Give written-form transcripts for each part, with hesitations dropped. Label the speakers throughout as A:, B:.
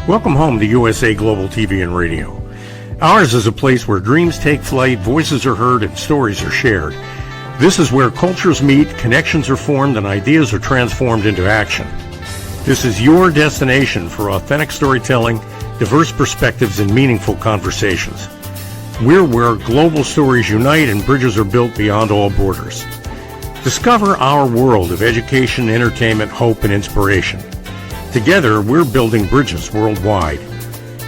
A: Welcome home to USA Global TV and Radio. Ours is a place where dreams take flight, voices are heard, and stories are shared. This is where cultures meet, connections are formed, and ideas are transformed into action. This is your destination for authentic storytelling, diverse perspectives, and meaningful conversations. We're where global stories unite and bridges are built beyond all borders. Discover our world of education, entertainment, hope, and inspiration. Together, we're building bridges worldwide.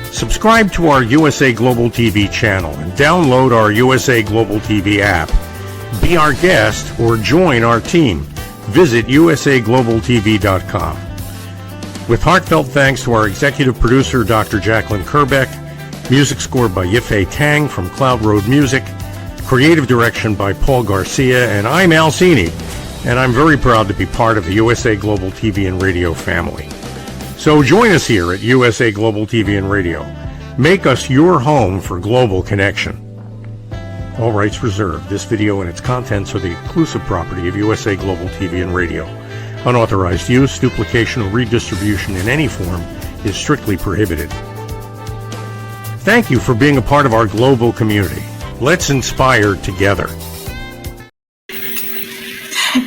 A: Subscribe to our USA Global TV channel and download our USA Global TV app. Be our guest or join our team. Visit usaglobaltv.com. With heartfelt thanks to our executive producer, Dr. Jacqueline Kerbeck, music scored by Yifei Tang from Cloud Road Music, creative direction by Paul Garcia, and I'm Al Cini, and I'm very proud to be part of the USA Global TV and Radio family. So join us here at USA Global TV and Radio. Make us your home for global connection. All rights reserved. This video and its contents are the exclusive property of USA Global TV and Radio. Unauthorized use, duplication, or redistribution in any form is strictly prohibited. Thank you for being a part of our global community. Let's inspire together.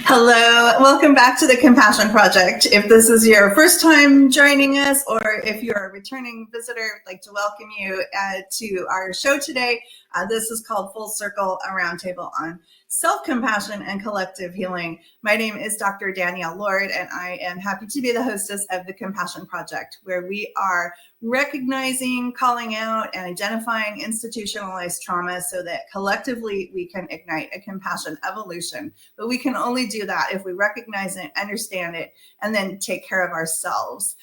B: Hello, welcome back to the Compassion Project. If this is your first time joining us, or if you're a returning visitor, I'd like to welcome you to our show today. This is called Full Circle, a roundtable on self-compassion and collective healing. My name is Dr. Danielle Lord, and I am happy to be the hostess of the Compassion Project, where we are recognizing, calling out, and identifying institutionalized trauma so that collectively we can ignite a compassion evolution. But we can only do that if we recognize it, understand it, and then take care of ourselves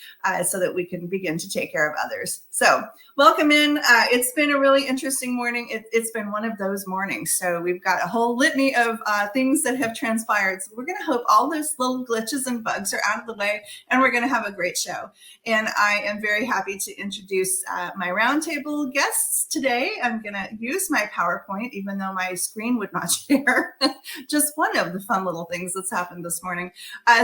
B: so that we can begin to take care of others. So welcome in. It's been a really interesting morning. It's been one of those mornings. So we've got a whole litany of things that have transpired. So we're going to hope all those little glitches and bugs are out of the way, and we're going to have a great show. And I am very happy to introduce my roundtable guests today. I'm going to use my PowerPoint, even though my screen would not share. Just one of the fun little things that's happened this morning.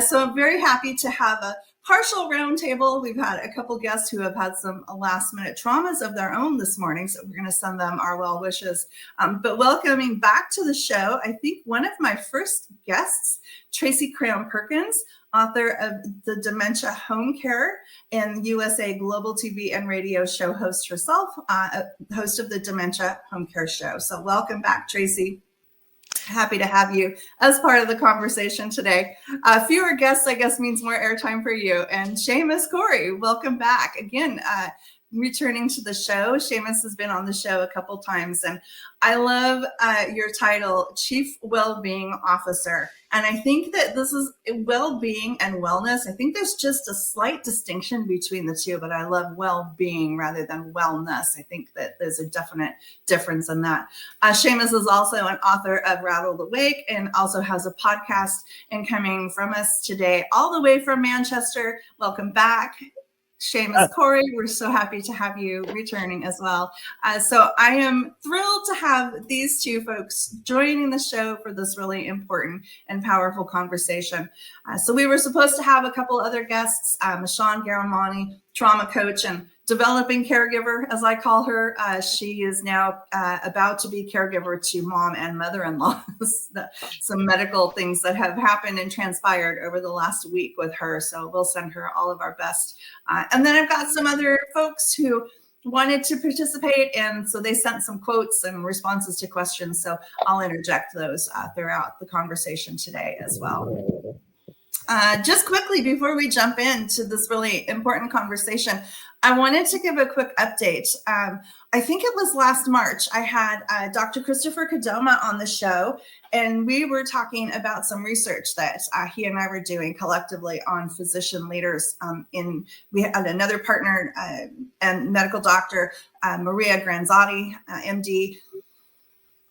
B: So I'm very happy to have a partial roundtable. We've had a couple guests who have had some last minute traumas of their own this morning, so we're going to send them our well wishes. But welcoming back to the show, I think one of my first guests, Tracy Cram-Perkins, author of the Dementia Home Care and USA Global TV and Radio show host herself, host of the Dementia Home Care show. So welcome back, Tracy. Happy to have you as part of the conversation today. Fewer guests, I guess, means more airtime for you. And Seamus Corey, welcome back. Again, returning to the show. Seamus has been on the show a couple times, and I love your title, Chief Wellbeing Officer. And I think that this is well-being and wellness. I think there's just a slight distinction between the two, but I love well-being rather than wellness. I think that there's a definite difference in that. Seamus is also an author of Rattled Awake and also has a podcast. And coming from us today, all the way from Manchester, welcome back, Seamus Corey. We're so happy to have you returning as well. So I am thrilled to have these two folks joining the show for this really important and powerful conversation. So we were supposed to have a couple other guests, Michonne Garamani, trauma coach and developing caregiver, as I call her. She is now about to be caregiver to mom and mother-in-law. Some medical things that have happened and transpired over the last week with her. So we'll send her all of our best. And then I've got some other folks who wanted to participate, and so they sent some quotes and responses to questions. So I'll interject those throughout the conversation today as well. Just quickly, before we jump into this really important conversation, I wanted to give a quick update. I think it was last March, I had Dr. Christopher Kadoma on the show, and we were talking about some research that he and I were doing collectively on physician leaders. We had another partner and medical doctor, Maria Granzotti, MD.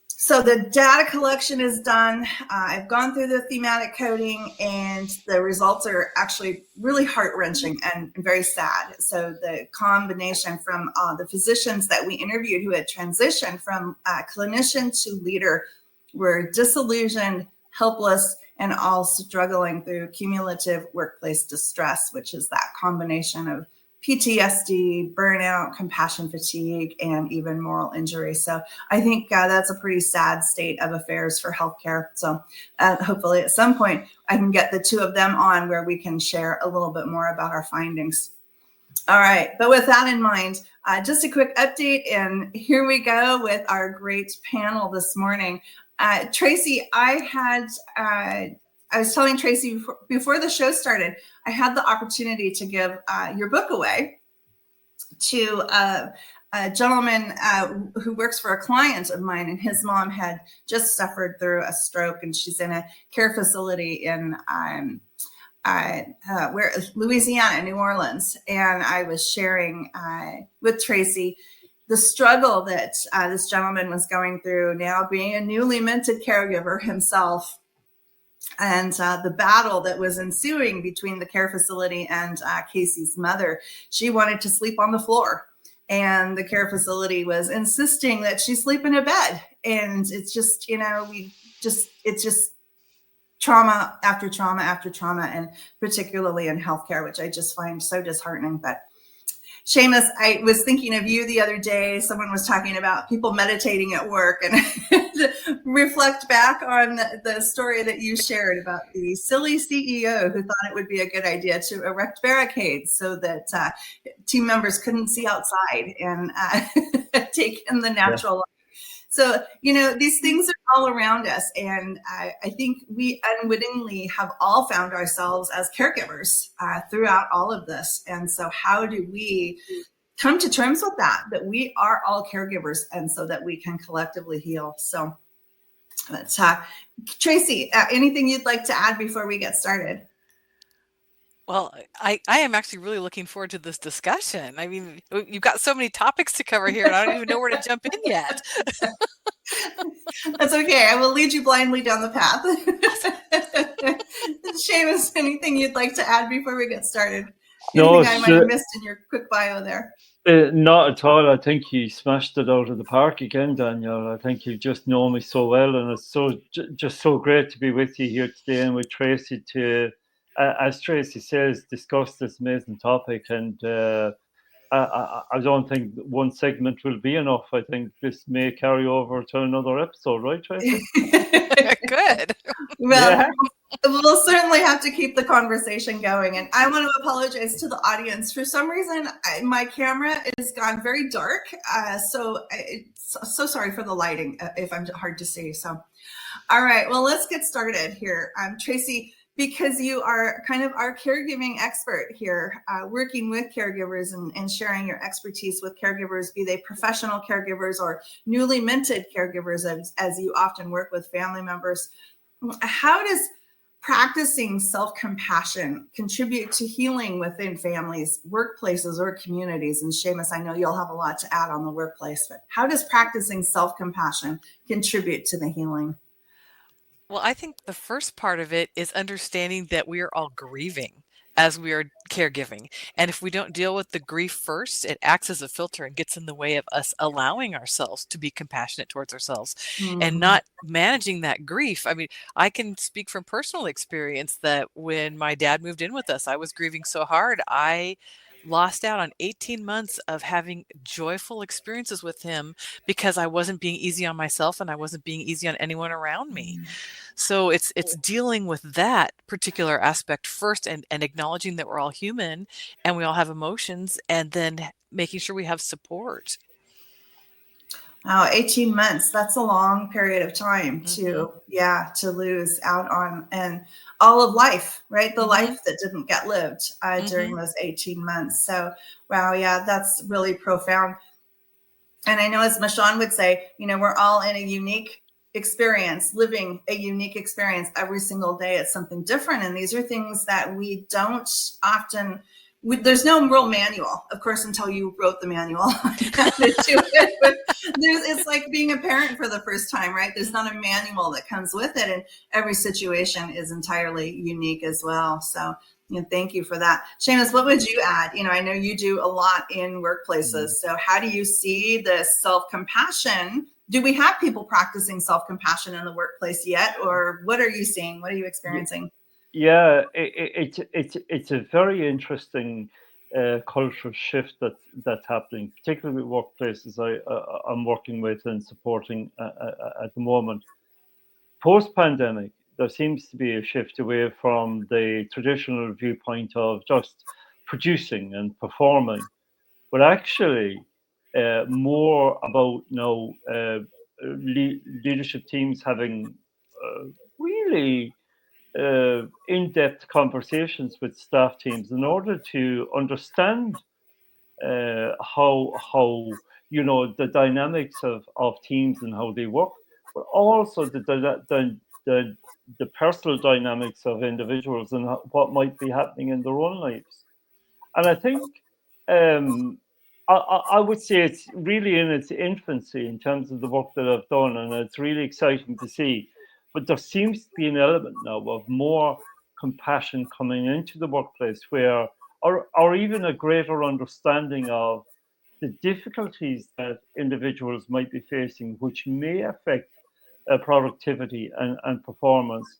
B: So the data collection is done. I've gone through the thematic coding, and the results are actually really heart-wrenching and very sad. So the combination from the physicians that we interviewed who had transitioned from clinician to leader were disillusioned, helpless, and all struggling through cumulative workplace distress, which is that combination of PTSD, burnout, compassion fatigue, and even moral injury. So I think that's a pretty sad state of affairs for healthcare. So hopefully at some point I can get the two of them on where we can share a little bit more about our findings. All right, but with that in mind, just a quick update, and here we go with our great panel this morning. Tracy, I was telling Tracy before the show started, I had the opportunity to give your book away to a gentleman who works for a client of mine, and his mom had just suffered through a stroke, and she's in a care facility in Louisiana, New Orleans. And I was sharing with Tracy the struggle that this gentleman was going through, now being a newly minted caregiver himself, and the battle that was ensuing between the care facility and Casey's mother. She wanted to sleep on the floor, and the care facility was insisting that she sleep in a bed. And it's just, it's just trauma after trauma after trauma, and particularly in healthcare, which I just find so disheartening. But Seamus, I was thinking of you the other day. Someone was talking about people meditating at work, and reflect back on the story that you shared about the silly CEO who thought it would be a good idea to erect barricades so that team members couldn't see outside and take in the natural light. So, these things are all around us. And I think we unwittingly have all found ourselves as caregivers throughout all of this. And so how do we come to terms with that we are all caregivers, and so that we can collectively heal? So let's talk. Tracy, anything you'd like to add before we get started?
C: Well, I am actually really looking forward to this discussion. I mean, you've got so many topics to cover here, and I don't even know where to jump in yet.
B: That's okay. I will lead you blindly down the path. Seamus, anything you'd like to add before we get started? Anything I might have missed in your quick bio there?
D: Not at all. I think you smashed it out of the park again, Danielle. I think you just know me so well, and it's just so great to be with you here today and with Tracy to, as Tracy says, discuss this amazing topic. And I don't think one segment will be enough. I think this may carry over to another episode, right, Tracy?
C: Good.
B: Well, yeah. We'll certainly have to keep the conversation going. And I want to apologize to the audience. For some reason, my camera has gone very dark. So sorry for the lighting if I'm hard to see. So, all right, well, let's get started here. Tracy, because you are kind of our caregiving expert here, working with caregivers and sharing your expertise with caregivers, be they professional caregivers or newly minted caregivers, as you often work with family members. How does practicing self-compassion contribute to healing within families, workplaces, or communities? And Seamus, I know you'll have a lot to add on the workplace, but how does practicing self-compassion contribute to the healing?
C: Well, I think the first part of it is understanding that we are all grieving as we are caregiving. And if we don't deal with the grief first, it acts as a filter and gets in the way of us allowing ourselves to be compassionate towards ourselves and not managing that grief. I mean, I can speak from personal experience that when my dad moved in with us, I was grieving so hard. I lost out on 18 months of having joyful experiences with him because I wasn't being easy on myself and I wasn't being easy on anyone around me. So it's dealing with that particular aspect first and acknowledging that we're all human and we all have emotions, and then making sure we have support.
B: Wow, 18 months. That's a long period of time to lose out on, and all of life, right? The life that didn't get lived during those 18 months. So, wow, yeah, that's really profound. And I know, as Michonne would say, we're all in a unique experience, living a unique experience every single day. It's something different. And these are things that we don't often, there's no real manual, of course, until you wrote the manual on how to do it. But it's like being a parent for the first time, right? There's not a manual that comes with it. And every situation is entirely unique as well. So, thank you for that. Seamus, what would you add? I know you do a lot in workplaces. So how do you see the self-compassion? Do we have people practicing self-compassion in the workplace yet? Or what are you seeing? What are you experiencing?
D: Yeah, it's a very interesting cultural shift that's happening, particularly with workplaces I'm working with and supporting at the moment. Post-pandemic, there seems to be a shift away from the traditional viewpoint of just producing and performing, but actually more about leadership teams having really in-depth conversations with staff teams in order to understand how the dynamics of teams and how they work, but also the personal dynamics of individuals and what might be happening in their own lives. And I think um, I would say it's really in its infancy in terms of the work that I've done, and it's really exciting to see. But there seems to be an element now of more compassion coming into the workplace, or even a greater understanding of the difficulties that individuals might be facing, which may affect productivity and performance,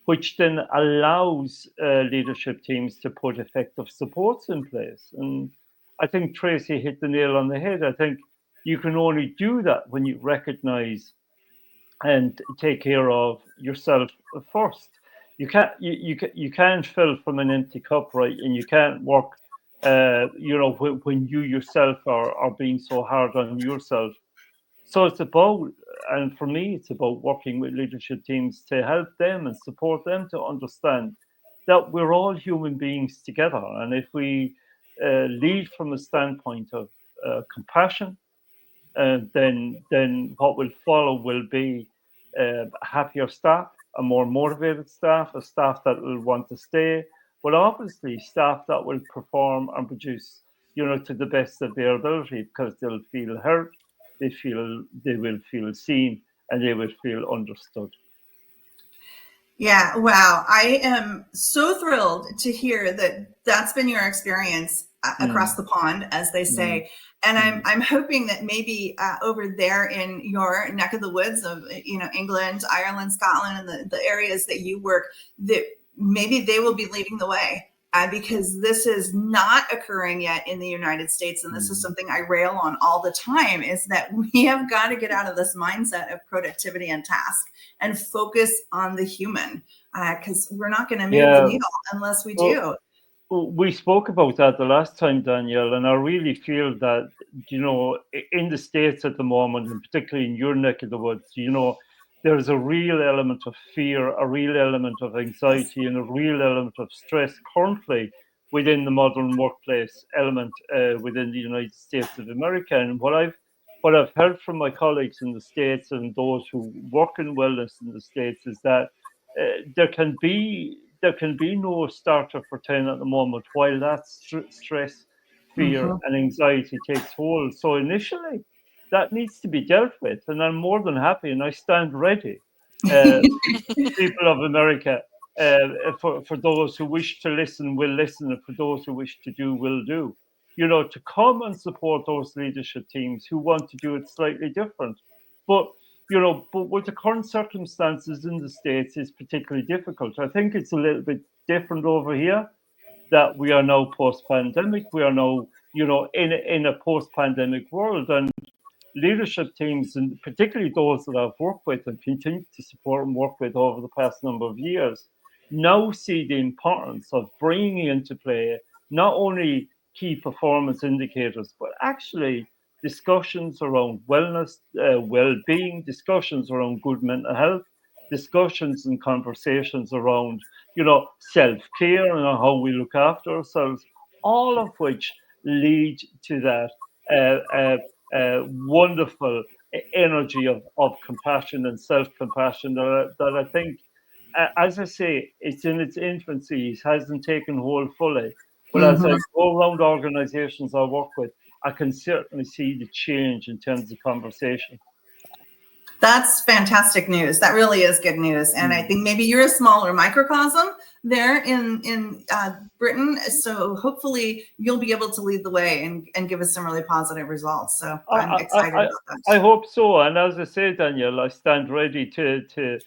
D: which then allows leadership teams to put effective supports in place. And I think Tracy hit the nail on the head. I think you can only do that when you recognize and take care of yourself first. You can't fill from an empty cup, right? And you can't work, when you yourself are being so hard on yourself. So it's about, and for me, it's about working with leadership teams to help them and support them to understand that we're all human beings together. And if we lead from a standpoint of compassion, then what will follow will be happier staff, a more motivated staff, a staff that will want to stay, but obviously staff that will perform and produce, to the best of their ability, because they'll feel heard, they will feel seen, and they will feel understood.
B: Yeah, wow. I am so thrilled to hear that that's been your experience across the pond, as they say. And I'm hoping that maybe over there in your neck of the woods of England, Ireland, Scotland, and the areas that you work, that maybe they will be leading the way. Because this is not occurring yet in the United States. And this is something I rail on all the time, is that we have got to get out of this mindset of productivity and task and focus on the human, because we're not going to move the needle unless we do.
D: We spoke about that the last time, Danielle, and I really feel that, in the States at the moment, and particularly in your neck of the woods, there's a real element of fear, a real element of anxiety, and a real element of stress currently within the modern workplace element within the United States of America. And what I've heard from my colleagues in the States and those who work in wellness in the States is that there can be no starter for 10 at the moment while that stress, fear, and anxiety takes hold. So initially, that needs to be dealt with, and I'm more than happy, and I stand ready, people of America, for those who wish to listen will listen, and for those who wish to do will do. To come and support those leadership teams who want to do it slightly different. But with the current circumstances in the States, it's particularly difficult. I think it's a little bit different over here, that we are now post-pandemic. We are now, in a post-pandemic world, and leadership teams, and particularly those that I've worked with and continue to support and work with over the past number of years, now see the importance of bringing into play not only key performance indicators, but actually discussions around wellness, well-being, discussions around good mental health, discussions and conversations around, self-care and how we look after ourselves, all of which lead to that wonderful energy of compassion and self-compassion that I think, as I say, it's in its infancy. It hasn't taken hold fully. But as I go around organizations I work with, I can certainly see the change in terms of conversation.
B: That's fantastic news. That really is good news. And I think maybe you're a smaller microcosm there in Britain. So hopefully you'll be able to lead the way and give us some really positive results. So I'm excited about that.
D: I hope so. And as I say, Danielle, I stand ready to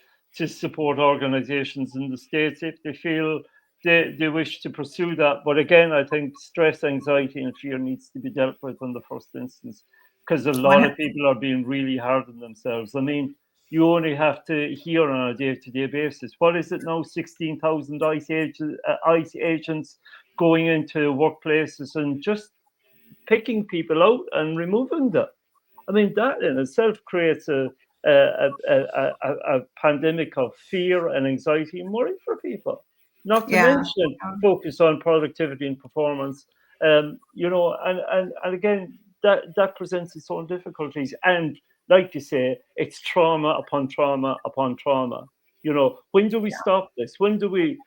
D: support organizations in the States if they feel they wish to pursue that. But again, I think stress, anxiety, and fear needs to be dealt with in the first instance, because a lot of people are being really hard on themselves. I mean, you only have to hear on a day-to-day basis. What is it now? 16,000 ICE agents going into workplaces and just picking people out and removing them. I mean, that in itself creates a pandemic of fear and anxiety and worry for people. Not to mention focus on productivity and performance. And again, that presents its own difficulties. And like you say, it's trauma upon trauma upon trauma. When do we stop this? When do we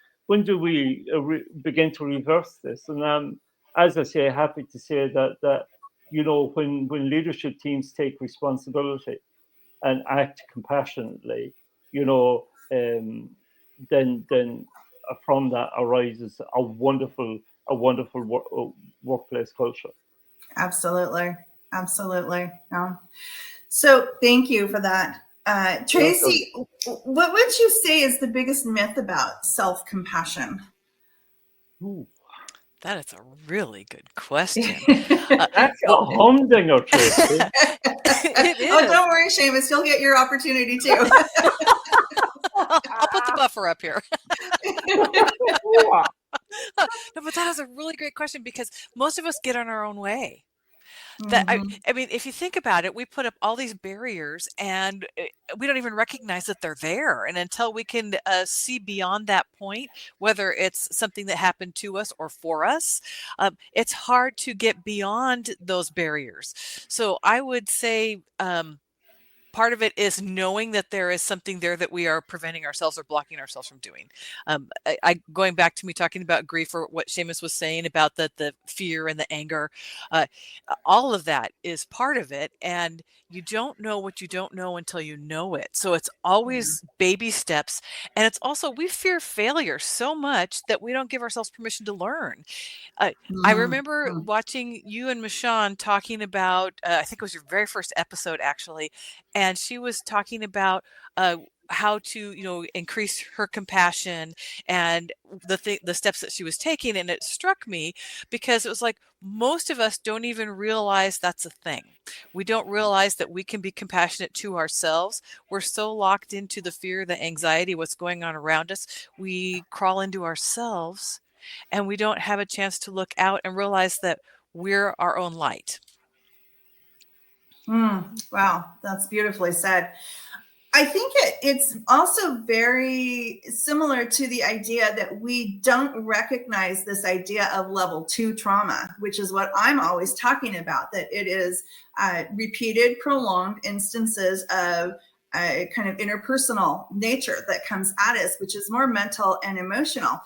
D: begin to reverse this? And as I say, happy to say that when leadership teams take responsibility and act compassionately, then from that arises a wonderful workplace culture.
B: Absolutely. Yeah. So thank you for that. Tracy, what would you say is the biggest myth about self-compassion?
C: That is a really good question.
D: That's a humdinger, Tracy.
C: It is.
B: Oh, don't worry, Seamus. You'll get your opportunity too.
C: I'll put the buffer up here. No, but that is a really great question, because most of us get in our own way. I mean, if you think about it, we put up all these barriers and we don't even recognize that they're there. And until we can see beyond that point, whether it's something that happened to us or for us, it's hard to get beyond those barriers. So I would say, part of it is knowing that there is something there that we are preventing ourselves or blocking ourselves from doing. Going back to me talking about grief, or what Seamus was saying about the fear and the anger, all of that is part of it. And you don't know what you don't know until you know it. So it's always baby steps. And it's also, we fear failure so much that we don't give ourselves permission to learn. I remember watching you and Michonne talking about, I think it was your very first episode actually, and she was talking about how to, increase her compassion and the steps that she was taking. And it struck me because it was like, most of us don't even realize that's a thing. We don't realize that we can be compassionate to ourselves. We're so locked into the fear, the anxiety, what's going on around us. We crawl into ourselves and we don't have a chance to look out and realize that we're our own light.
B: Wow, that's beautifully said. I think it's also very similar to the idea that we don't recognize this idea of level 2 trauma, which is what I'm always talking about, that it is repeated, prolonged instances of kind of interpersonal nature that comes at us, which is more mental and emotional.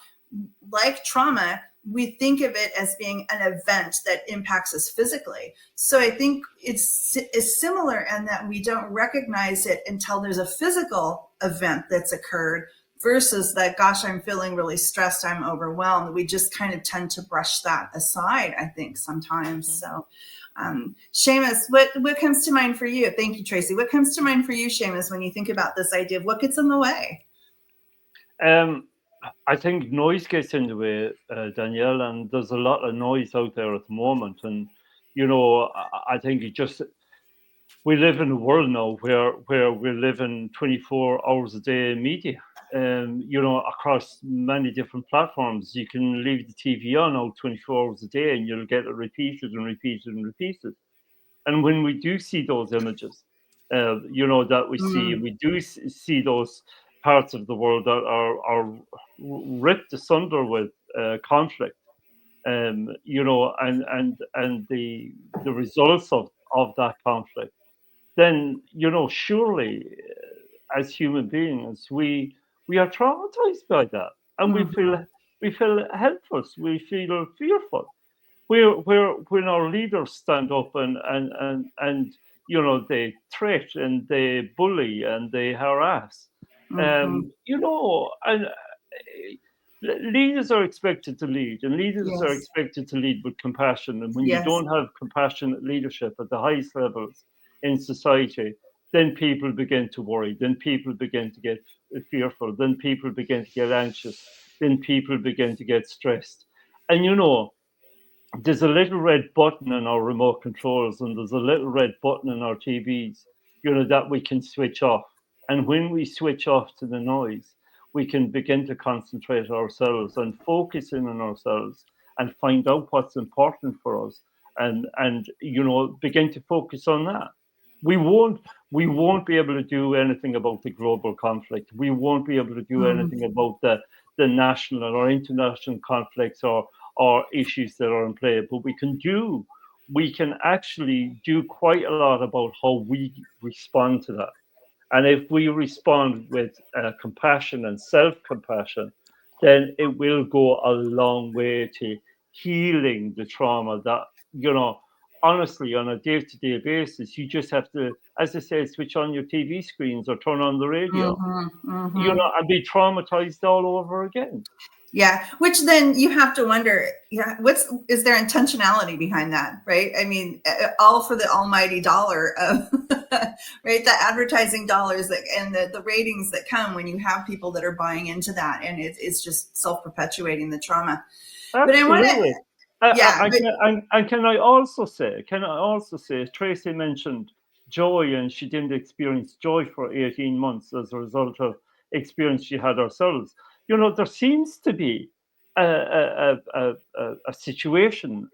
B: Like trauma, we think of it as being an event that impacts us physically. So I think it's similar in that we don't recognize it until there's a physical event that's occurred, versus that, gosh, I'm feeling really stressed, I'm overwhelmed. We just kind of tend to brush that aside, I think, sometimes. So Seamus, what comes to mind for you? Thank you, Tracy. What comes to mind for you, Seamus, when you think about this idea of what gets in the way?
D: I think noise gets in the way, Danielle, and there's a lot of noise out there at the moment. And, I think we live in a world now where we live in 24 hours a day media, across many different platforms. You can leave the TV on now 24 hours a day and you'll get it repeated and repeated and repeated. And when we do see those images, that we see, we do see those parts of the world that are ripped asunder with conflict, and the results of that conflict. Then surely, as human beings, we are traumatized by that, and we feel helpless. We feel fearful. When our leaders stand up and they threat and they bully and they harass, and leaders are expected to lead, and leaders are expected to lead with compassion. And when you don't have compassionate leadership at the highest levels in society, then people begin to worry, then people begin to get fearful, then people begin to get anxious, then people begin to get stressed. And there's a little red button in our remote controls, and there's a little red button in our TVs, that we can switch off. And when we switch off to the noise, we can begin to concentrate ourselves and focus in on ourselves and find out what's important for us, and begin to focus on that. We won't be able to do anything about the global conflict. We won't be able to do anything about the national or international conflicts or issues that are in play. But we can actually do quite a lot about how we respond to that. And if we respond with compassion and self-compassion, then it will go a long way to healing the trauma that, honestly, on a day-to-day basis, you just have to, as I said, switch on your TV screens or turn on the radio, and be traumatized all over again.
B: Yeah, which then you have to wonder, is there intentionality behind that, right? I mean, all for the almighty dollar of, right, the advertising dollars and the ratings that come when you have people that are buying into that, and it's just self-perpetuating the trauma.
D: Absolutely.
B: But I want to,
D: And can I also say, Tracy mentioned joy, and she didn't experience joy for 18 months as a result of experience she had ourselves. There seems to be a situation,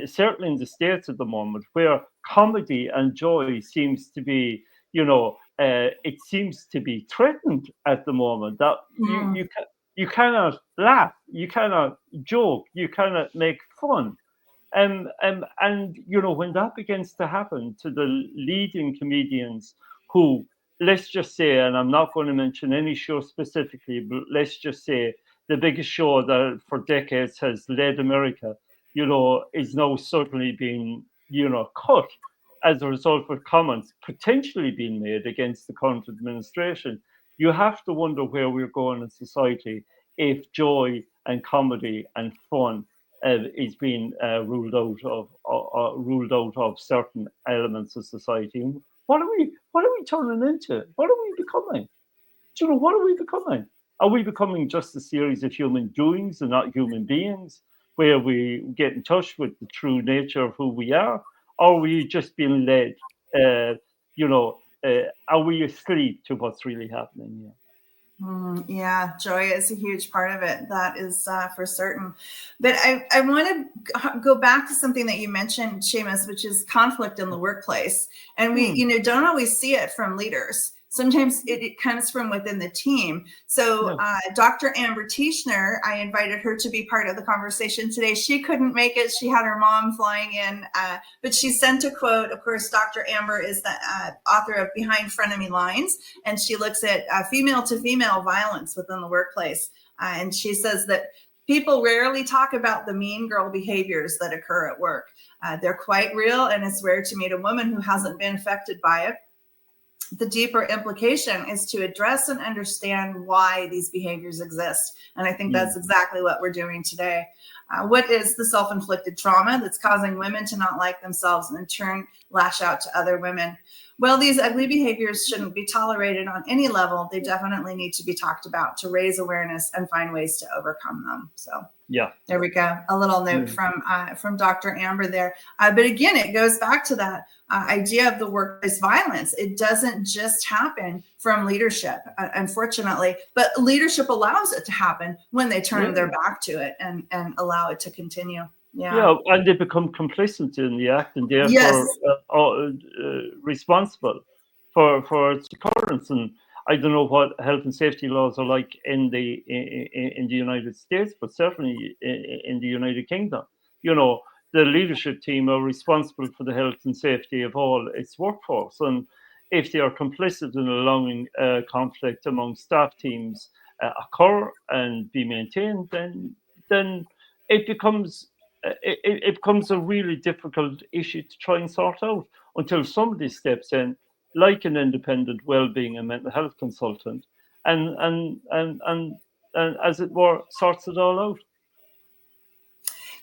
D: certainly in the States at the moment, where comedy and joy seems to be, it seems to be threatened at the moment. That you cannot laugh, you cannot joke, you cannot make fun. And when that begins to happen to the leading comedians who, let's just say, and I'm not going to mention any show specifically, but let's just say the biggest show that for decades has led America, is now suddenly being, cut as a result of comments potentially being made against the current administration. You have to wonder where we're going in society if joy and comedy and fun is being ruled out of certain elements of society. What are we turning into? What are we becoming? What are we becoming? Are we becoming just a series of human doings and not human beings, where we get in touch with the true nature of who we are? Or are we just being led? Are we asleep to what's really happening here?
B: Yeah, joy is a huge part of it. That is for certain. But I want to go back to something that you mentioned, Seamus, which is conflict in the workplace. And we, don't always see it from leaders. Sometimes it comes from within the team. So Dr. Amber Tischner, I invited her to be part of the conversation today. She couldn't make it. She had her mom flying in, but she sent a quote. Of course, Dr. Amber is the author of Behind Frenemy Lines, and she looks at female to female violence within the workplace. And she says that people rarely talk about the mean girl behaviors that occur at work. They're quite real, and it's rare to meet a woman who hasn't been affected by it. The deeper implication is to address and understand why these behaviors exist. And I think that's exactly what we're doing today. What is the self-inflicted trauma that's causing women to not like themselves and in turn lash out to other women? Well, these ugly behaviors shouldn't be tolerated on any level. They definitely need to be talked about to raise awareness and find ways to overcome them. So there we go. A little note from Dr. Amber there. But again, it goes back to that idea of the workplace violence. It doesn't just happen from leadership, unfortunately, but leadership allows it to happen when they turn their back to it and allow it to continue.
D: Yeah, and they become complicit in the act, and therefore responsible for its occurrence. And I don't know what health and safety laws are like in the United States, but certainly in the United Kingdom, the leadership team are responsible for the health and safety of all its workforce. And if they are complicit in allowing conflict among staff teams occur and be maintained, then it becomes a really difficult issue to try and sort out until somebody steps in, like an independent well-being and mental health consultant, and as it were, sorts it all out.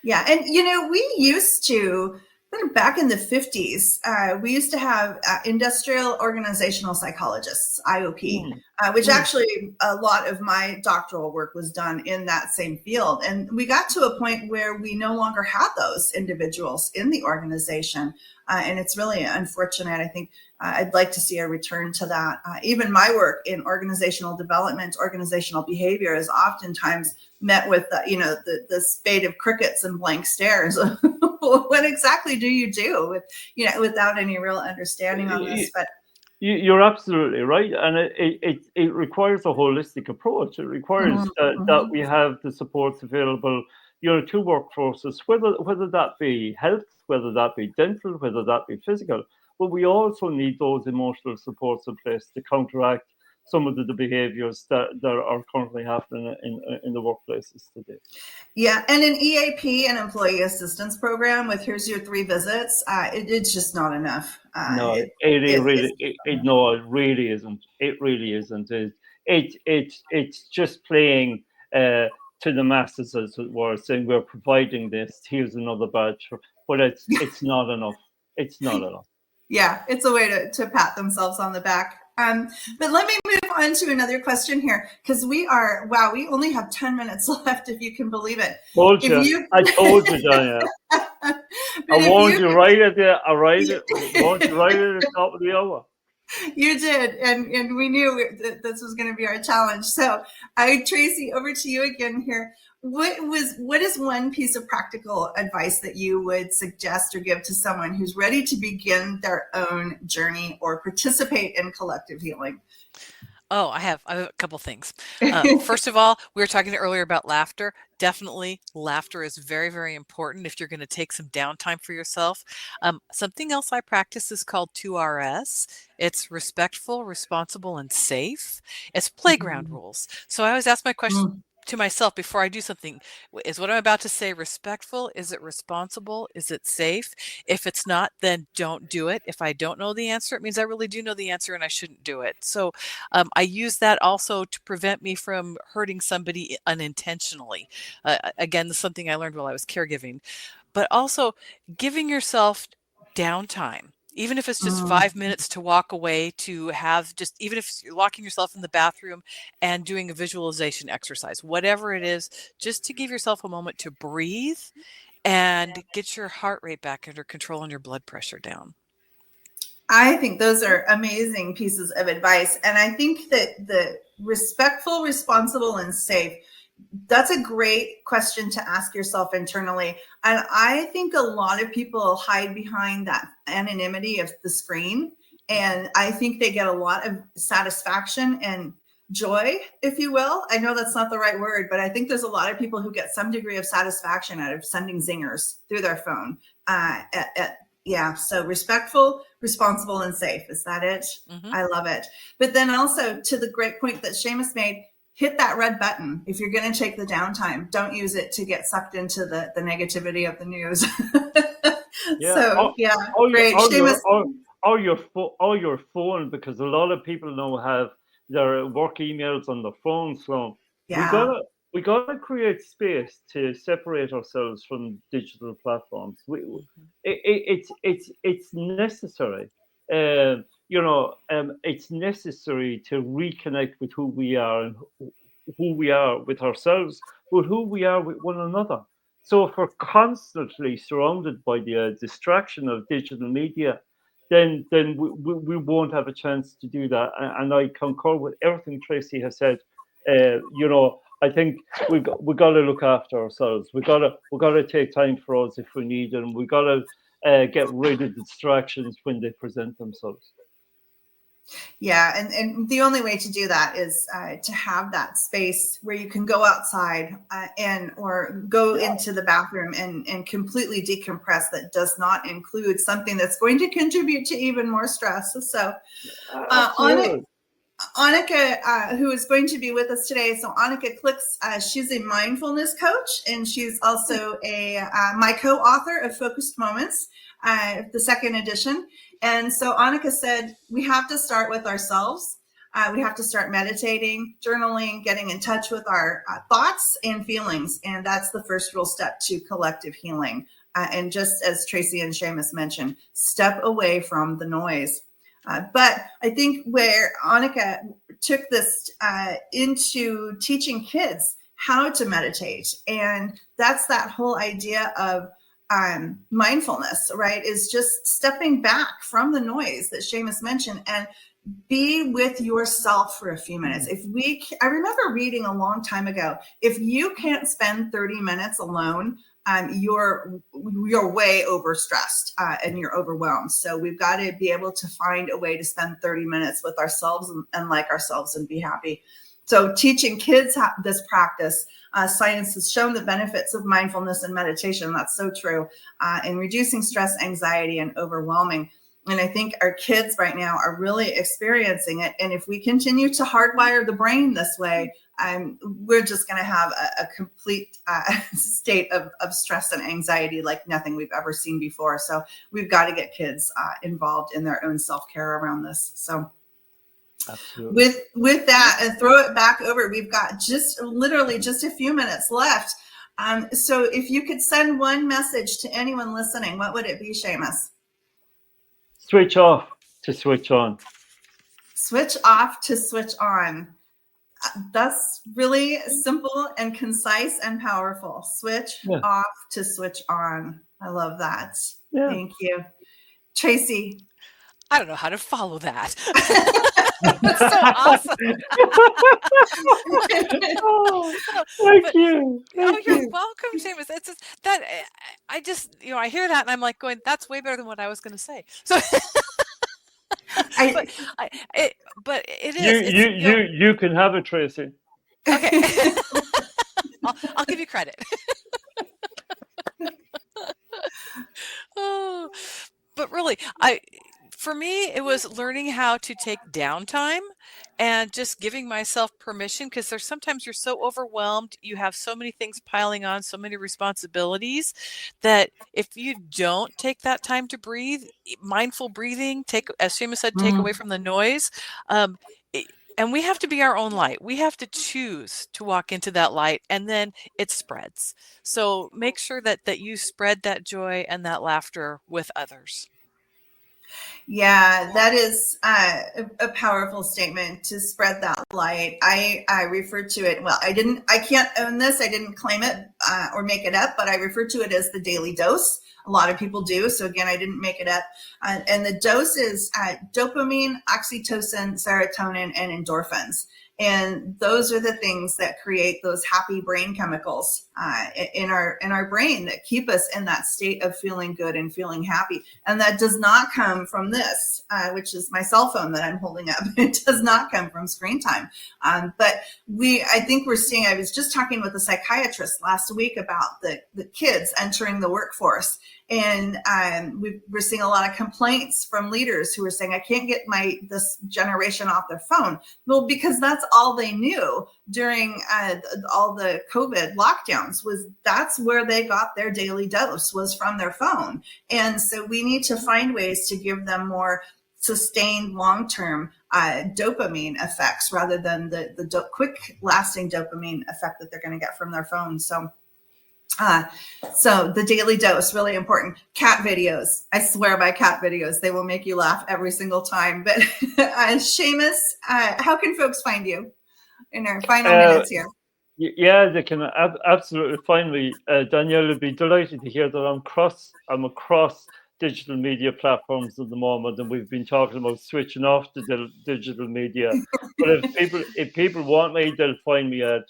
B: Yeah, and we used to back in the 50s, we used to have industrial organizational psychologists, IOP, which actually a lot of my doctoral work was done in that same field. And we got to a point where we no longer had those individuals in the organization. And it's really unfortunate. I think I'd like to see a return to that. Even my work in organizational development, organizational behavior is oftentimes met with, the spade of crickets and blank stares. What exactly do you do without any real understanding on this? But
D: you're absolutely right, and it requires a holistic approach. It requires that we have the supports available, to workforces, whether that be health, whether that be dental, whether that be physical. But we also need those emotional supports in place to counteract some of the behaviours that are currently happening in the workplaces today.
B: Yeah, and an EAP, an employee assistance program with here's your 3 visits, it's just not enough.
D: No, it really isn't. It really isn't. It's just playing to the masses, as it were, saying we're providing this. Here's another badge, but it's not enough. It's not enough.
B: Yeah, it's a way to pat themselves on the back. But let me move on to another question here, because we only have 10 minutes left, if you can believe it.
D: I told you, Danielle. I warned you right at the top of the hour.
B: You did, and we knew that this was going to be our challenge. So, Tracy, over to you again here. What is one piece of practical advice that you would suggest or give to someone who's ready to begin their own journey or participate in collective healing?
C: Oh, I have a couple things. First of all, we were talking earlier about laughter. Definitely, laughter is very, very important if you're going to take some downtime for yourself. Something else I practice is called 2RS. It's respectful, responsible, and safe. It's playground rules. So I always ask my question to myself before I do something. Is what I'm about to say respectful? Is it responsible? Is it safe? If it's not, then don't do it. If I don't know the answer, it means I really do know the answer and I shouldn't do it. So I use that also to prevent me from hurting somebody unintentionally. Again, this is something I learned while I was caregiving, but also giving yourself downtime. Even if it's just 5 minutes to walk away, to have even if you're locking yourself in the bathroom and doing a visualization exercise, whatever it is, just to give yourself a moment to breathe and get your heart rate back under control and your blood pressure down.
B: I think those are amazing pieces of advice. And I think that the respectful, responsible, and safe, that's a great question to ask yourself internally. And I think a lot of people hide behind that anonymity of the screen. And I think they get a lot of satisfaction and joy, if you will. I know that's not the right word, but I think there's a lot of people who get some degree of satisfaction out of sending zingers through their phone. So respectful, responsible, and safe. Is that it? I love it. But then also, to the great point that Seamus made, hit that red button. If you're going to take the downtime, don't use it to get sucked into the negativity of the news.
D: Or your phone, because a lot of people now have their work emails on the phone. So we gotta create space to separate ourselves from digital platforms. It's necessary. It's necessary to reconnect with who we are and who we are with ourselves, but who we are with one another. So if we're constantly surrounded by the distraction of digital media, then we won't have a chance to do that. And I concur with everything Tracy has said. I think we got to look after ourselves. We got to take time for us if we need it, and we got to get rid of distractions when they present themselves.
B: Yeah, and the only way to do that is to have that space where you can go outside or go into the bathroom and completely decompress. That does not include something that's going to contribute to even more stress. So, Annika, who is going to be with us today. So Annika Clicks, she's a mindfulness coach, and she's also my co-author of Focused Moments, the second edition. And so Annika said, we have to start with ourselves. We have to start meditating, journaling, getting in touch with our thoughts and feelings. And that's the first real step to collective healing. And just as Tracy and Seamus mentioned, step away from the noise. But I think where Annika took this into teaching kids how to meditate, and that's that whole idea of mindfulness, right? Is just stepping back from the noise that Seamus mentioned and be with yourself for a few minutes. I remember reading a long time ago, if you can't spend 30 minutes alone, you're way overstressed and you're overwhelmed. So we've got to be able to find a way to spend 30 minutes with ourselves and like ourselves and be happy. So teaching kids this practice, science has shown the benefits of mindfulness and meditation. That's so true in reducing stress, anxiety, and overwhelming. And I think our kids right now are really experiencing it. And if we continue to hardwire the brain this way, we're just going to have a complete state of stress and anxiety like nothing we've ever seen before. So we've got to get kids involved in their own self-care around this. So
D: absolutely.
B: With that, and throw it back over, we've got literally just a few minutes left. So if you could send one message to anyone listening, what would it be, Seamus?
D: Switch off to switch on.
B: Switch off to switch on. That's really simple and concise and powerful. Switch off to switch on. I love that. Yeah. Thank you. Tracy.
C: I don't know how to follow that. That's so awesome.
D: Thank you.
C: You're welcome, Seamus. It's just that I just, I hear that and I'm like going, that's way better than what I was going to say. So, but it is.
D: You can have it, Tracy.
C: Okay. I'll give you credit. Oh, but really, for me, it was learning how to take downtime and just giving myself permission, because there's sometimes you're so overwhelmed, you have so many things piling on, so many responsibilities, that if you don't take that time to breathe, mindful breathing, as Seamus said, take away from the noise. And we have to be our own light. We have to choose to walk into that light, and then it spreads. So make sure that you spread that joy and that laughter with others.
B: Yeah, that is a powerful statement, to spread that light. I refer to it, well, I can't own this. I didn't claim it or make it up, but I refer to it as the daily dose. A lot of people do. So again, I didn't make it up. And the dose is dopamine, oxytocin, serotonin, and endorphins. And those are the things that create those happy brain chemicals in our brain that keep us in that state of feeling good and feeling happy. And that does not come from this, which is my cell phone that I'm holding up. It does not come from screen time. But I think we're seeing, I was just talking with a psychiatrist last week about the kids entering the workforce. And we're seeing a lot of complaints from leaders who are saying, I can't get this generation off their phone. Well, because that's all they knew during all the COVID lockdowns, that's where they got their daily dose, was from their phone. And so we need to find ways to give them more sustained long-term dopamine effects rather than the quick lasting dopamine effect that they're going to get from their phone. So the daily dose, really important. Cat videos. I swear by cat videos. They will make you laugh every single time. But Seamus, how can folks find you in our final minutes here?
D: Yeah, they can absolutely find me. Danielle would be delighted to hear that I'm across digital media platforms at the moment, and we've been talking about switching off the digital media. But if people want me, they'll find me at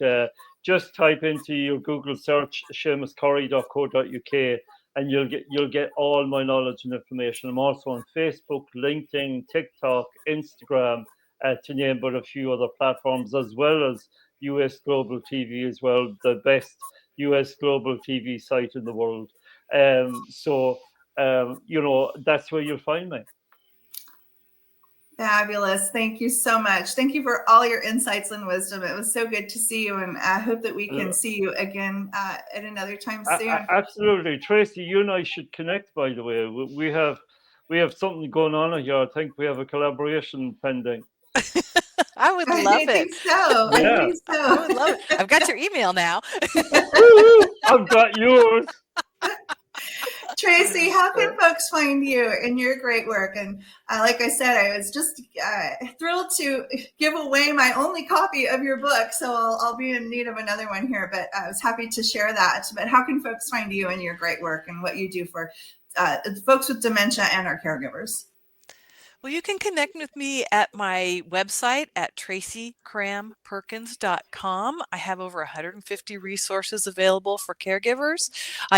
D: just type into your Google search seamuscorry.co.uk, and you'll get all my knowledge and information. I'm also on Facebook, LinkedIn, TikTok, Instagram, to name but a few other platforms, as well as US Global TV as well, the best US Global TV site in the world. So that's where you'll find me.
B: Fabulous. Thank you so much. Thank you for all your insights and wisdom. It was so good to see you, and I hope that we can see you again at another time soon.
D: Absolutely. Tracy, you and I should connect, by the way. We have something going on here. I think we have a collaboration pending.
C: I would love it.
B: I think so.
C: I would love it. I've got your email now.
D: I've got yours.
B: Tracy, how can folks find you and your great work? And like I said, I was just thrilled to give away my only copy of your book, so I'll be in need of another one here, but I was happy to share that. But how can folks find you and your great work and what you do for folks with dementia and our caregivers?
C: Well, you can connect with me at my website at tracycramperkins.com. I have over 150 resources available for caregivers.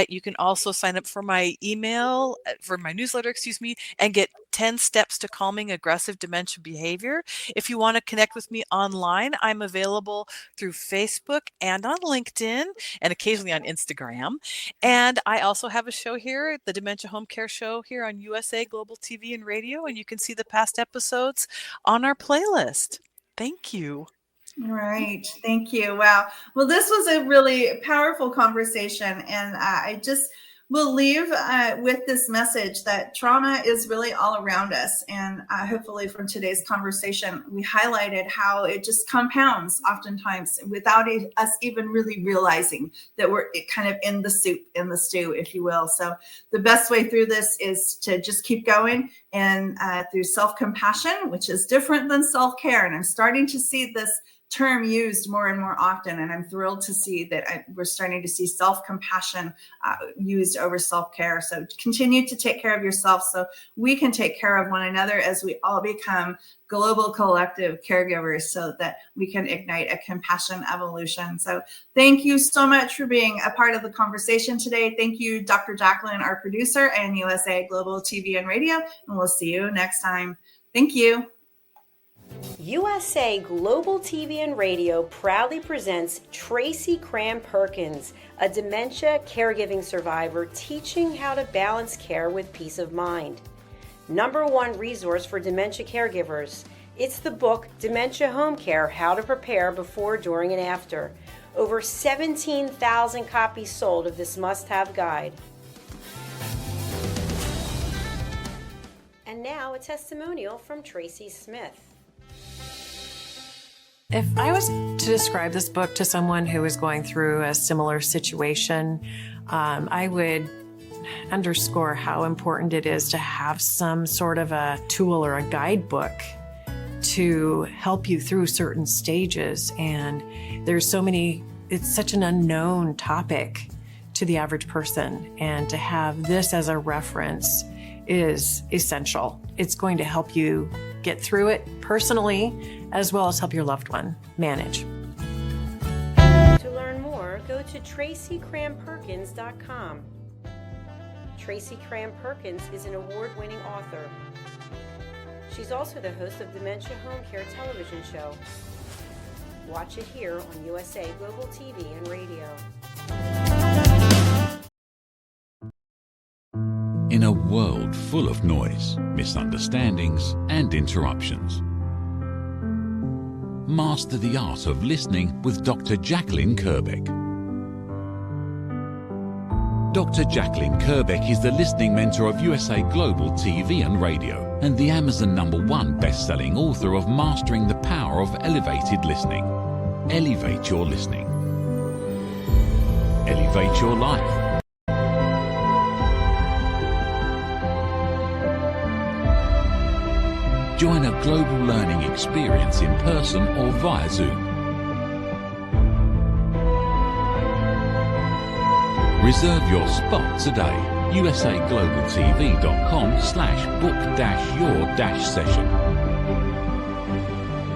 C: You can also sign up for my email, for my newsletter, and get 10 steps to calming aggressive dementia behavior. If you want to connect with me online, I'm available through Facebook and on LinkedIn and occasionally on Instagram. And I also have a show here, the Dementia Home Care Show here on USA Global TV and Radio, and you can see the past episodes on our playlist. Thank you.
B: All right. Thank you. Wow. Well, this was a really powerful conversation, and I just will leave with this message that trauma is really all around us. And hopefully from today's conversation, we highlighted how it just compounds oftentimes without us even really realizing that we're kind of in the soup, in the stew, if you will. So the best way through this is to just keep going and through self-compassion, which is different than self-care. And I'm starting to see this term used more and more often, and I'm thrilled to see that we're starting to see self-compassion used over self-care. So continue to take care of yourself so we can take care of one another as we all become global collective caregivers, so that we can ignite a compassion evolution. So thank you so much for being a part of the conversation today. Thank you, Dr. Jacqueline, our producer, and USA Global TV and Radio, and we'll see you next time. Thank you.
E: USA Global TV and Radio proudly presents Tracy Cram-Perkins, a dementia caregiving survivor teaching how to balance care with peace of mind. #1 resource for dementia caregivers. It's the book Dementia Home Care: How to Prepare Before, During, and After. Over 17,000 copies sold of this must-have guide. And now a testimonial from Tracy Smith.
F: If I was to describe this book to someone who is going through a similar situation, I would underscore how important it is to have some sort of a tool or a guidebook to help you through certain stages. And there's so many, it's such an unknown topic to the average person. And to have this as a reference is essential. It's going to help you get through it personally, as well as help your loved one manage.
E: To learn more, go to tracycramperkins.com. Tracy Cram-Perkins is an award-winning author. She's also the host of Dementia Home Care television show. Watch it here on USA Global TV and Radio.
G: In a world full of noise, misunderstandings, and interruptions, master the art of listening with Dr. Jacqueline Kerbeck. Dr. Jacqueline Kerbeck is the listening mentor of USA Global TV and Radio and the Amazon #1 best-selling author of Mastering the Power of Elevated Listening. Elevate your listening. Elevate your life. Join a global learning experience in person or via Zoom. Reserve your spot today. usaglobaltv.com/book-your-session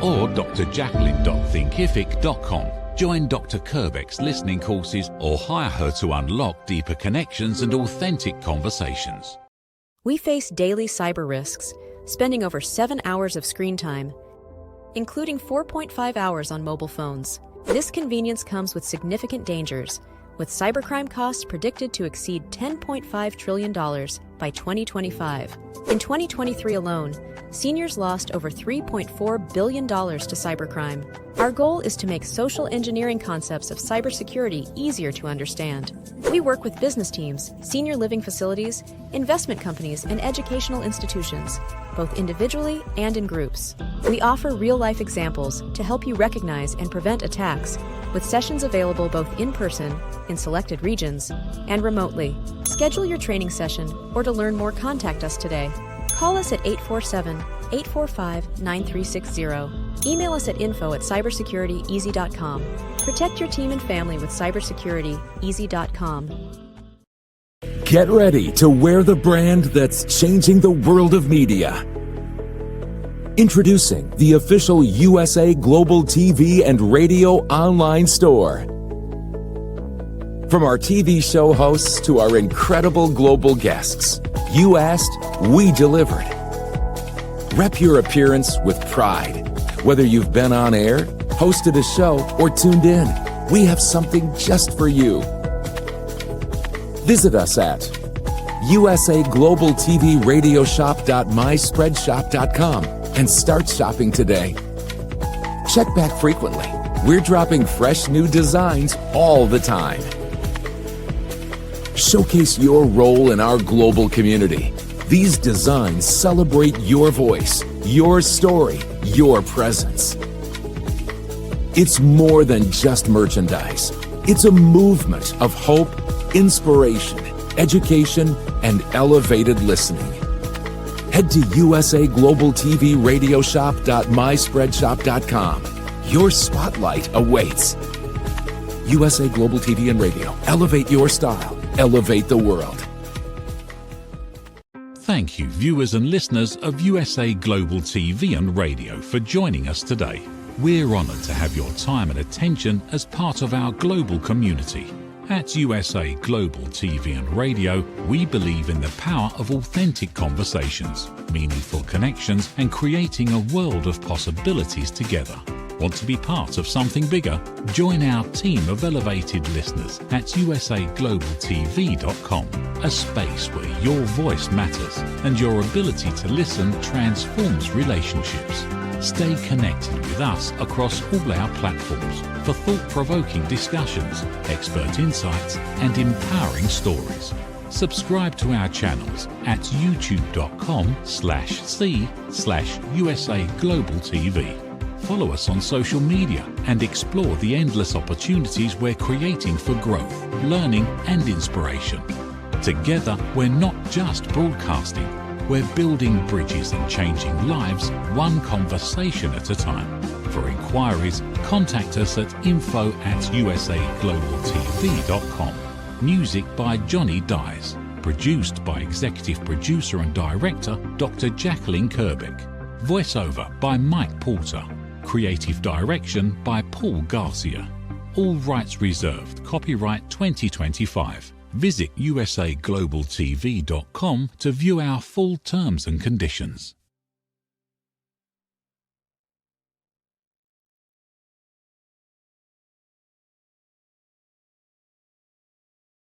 G: or drjacqueline.thinkific.com. Join Dr. Kerbeck's listening courses or hire her to unlock deeper connections and authentic conversations.
H: We face daily cyber risks, spending over 7 hours of screen time, including 4.5 hours on mobile phones. This convenience comes with significant dangers, with cybercrime costs predicted to exceed $10.5 trillion by 2025. In 2023 alone, seniors lost over $3.4 billion to cybercrime. Our goal is to make social engineering concepts of cybersecurity easier to understand. We work with business teams, senior living facilities, investment companies, and educational institutions, both individually and in groups. We offer real-life examples to help you recognize and prevent attacks, with sessions available both in person, in selected regions, and remotely. Schedule your training session, or to learn more, contact us today. Call us at 847-845-9360. Email us at info@cybersecurityeasy.com. Protect your team and family with cybersecurityeasy.com.
I: Get ready to wear the brand that's changing the world of media. Introducing the official USA Global TV and Radio online store. From our TV show hosts to our incredible global guests, you asked, we delivered. Rep your appearance with pride. Whether you've been on air, hosted a show, or tuned in, we have something just for you. Visit us at usaglobaltvradioshoп.myspreadshop.com and start shopping today. Check back frequently. We're dropping fresh new designs all the time. Showcase your role in our global community. These designs celebrate your voice, your story, your presence. It's more than just merchandise. It's a movement of hope, inspiration, education, and elevated listening. Head to usaglobaltvradioshoп.myspreadshop.com. Your spotlight awaits. USA Global TV and Radio. Elevate your style. Elevate the world.
G: Thank you, viewers and listeners of USA Global TV and Radio, for joining us today. We're honoured to have your time and attention as part of our global community. At USA Global TV and Radio, we believe in the power of authentic conversations, meaningful connections, and creating a world of possibilities together. Want to be part of something bigger? Join our team of elevated listeners at usaglobaltv.com, a space where your voice matters and your ability to listen transforms relationships. Stay connected with us across all our platforms for thought-provoking discussions, expert insights, and empowering stories. Subscribe to our channels at youtube.com/c/USA-Global-TV. Follow us on social media and explore the endless opportunities we're creating for growth, learning, and inspiration. Together, we're not just broadcasting, we're building bridges and changing lives one conversation at a time. For inquiries, contact us at info@usaglobaltv.com. Music by Johnny Dyes. Produced by Executive Producer and Director Dr. Jacqueline Kerbeck. Voiceover by Mike Porter. Creative Direction by Paul Garcia. All rights reserved. Copyright 2025. Visit usaglobaltv.com to view our full terms and conditions.